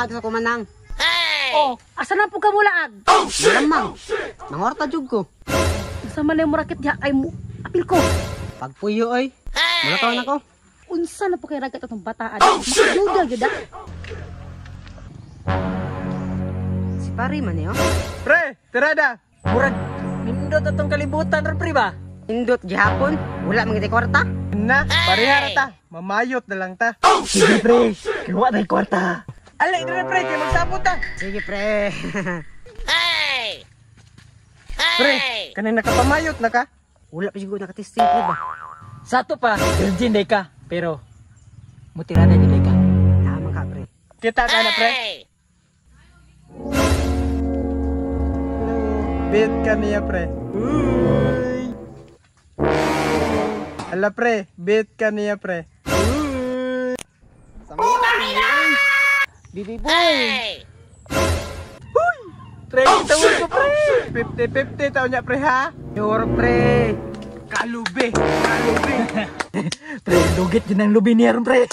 Laag sa kumanang. Oh, asa na po ka mulaag? Malamang. Mangorta jud ko. Asa man mo rakit diha kay mo. Apil ko. Pagpuyo oy. Mula taon ako. Unsa na po kay ragat atong bataan? Makaduda gyud ah. Si pare man eh, oh. Pre, tirada. Murag nindot atong kalibutan ron pre ba? Indot gihapon. Wala mangiti kwarta. Na, parehara ta. Mamayot na lang ta. Sige pre, kiwa na yung kwarta. Alay na pre, kaya magsapot ta. Sige pre. Pre, kanina ka pamayot na ka? Wala pa siguro nakatesting pre ba? Sa to pa, virgin day ka. Pero, mutirada din day ka. Tama ka pre. Kita ka na pre. Bet ka niya pre. Uy. Ala pre, bet ka niya pre. Uy. Bibi boy. Pre, tawag ko pre. 50-50 taon niya pre ha. Sure pre. Kalubi. Kalubi. Pre, lugit yun ang lubi niya ron pre.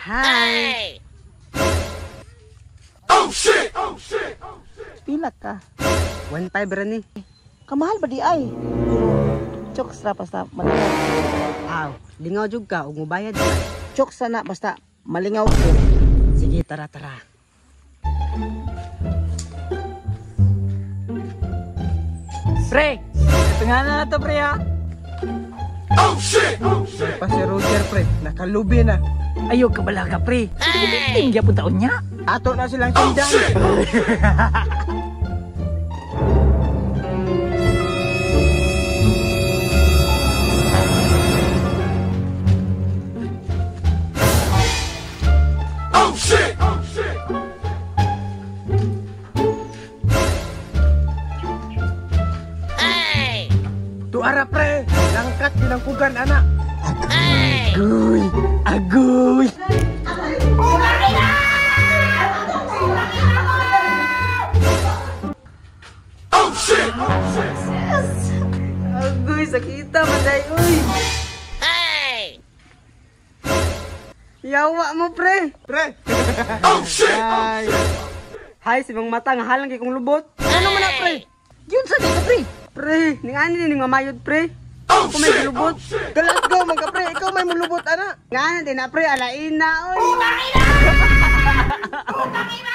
Hi. Pila ka? 1.5 rin eh. Kamahal ba di ay? Chokes ra basta malingaw. Aw, lingaw jud ka ug mobayad ka. Chokes na basta malingaw ko. Sige, tara tara. Pre, tunganan na to pre ha. Oh shit! Pa si Roger pre, nakalubi na. Ayaw ka balaga pre. Sige, gyapon taon niya. Ato na silang sundan. Tuara pre, langkat dinangkugan anak. Agoy, agoy. Agoy, sakita maday uy. Yawa mo pre. Pre. Hi. Hi, si Mang Mata nga halang kay kong lubot. Ano man na pre? Yun sa dito pre. Pre, ning ani ning mamayod pre. Ako may lubot. Let's go mga pre, ikaw may mulubot anak. Nga na din na pre, alain na oy. Utang ina! Utang ina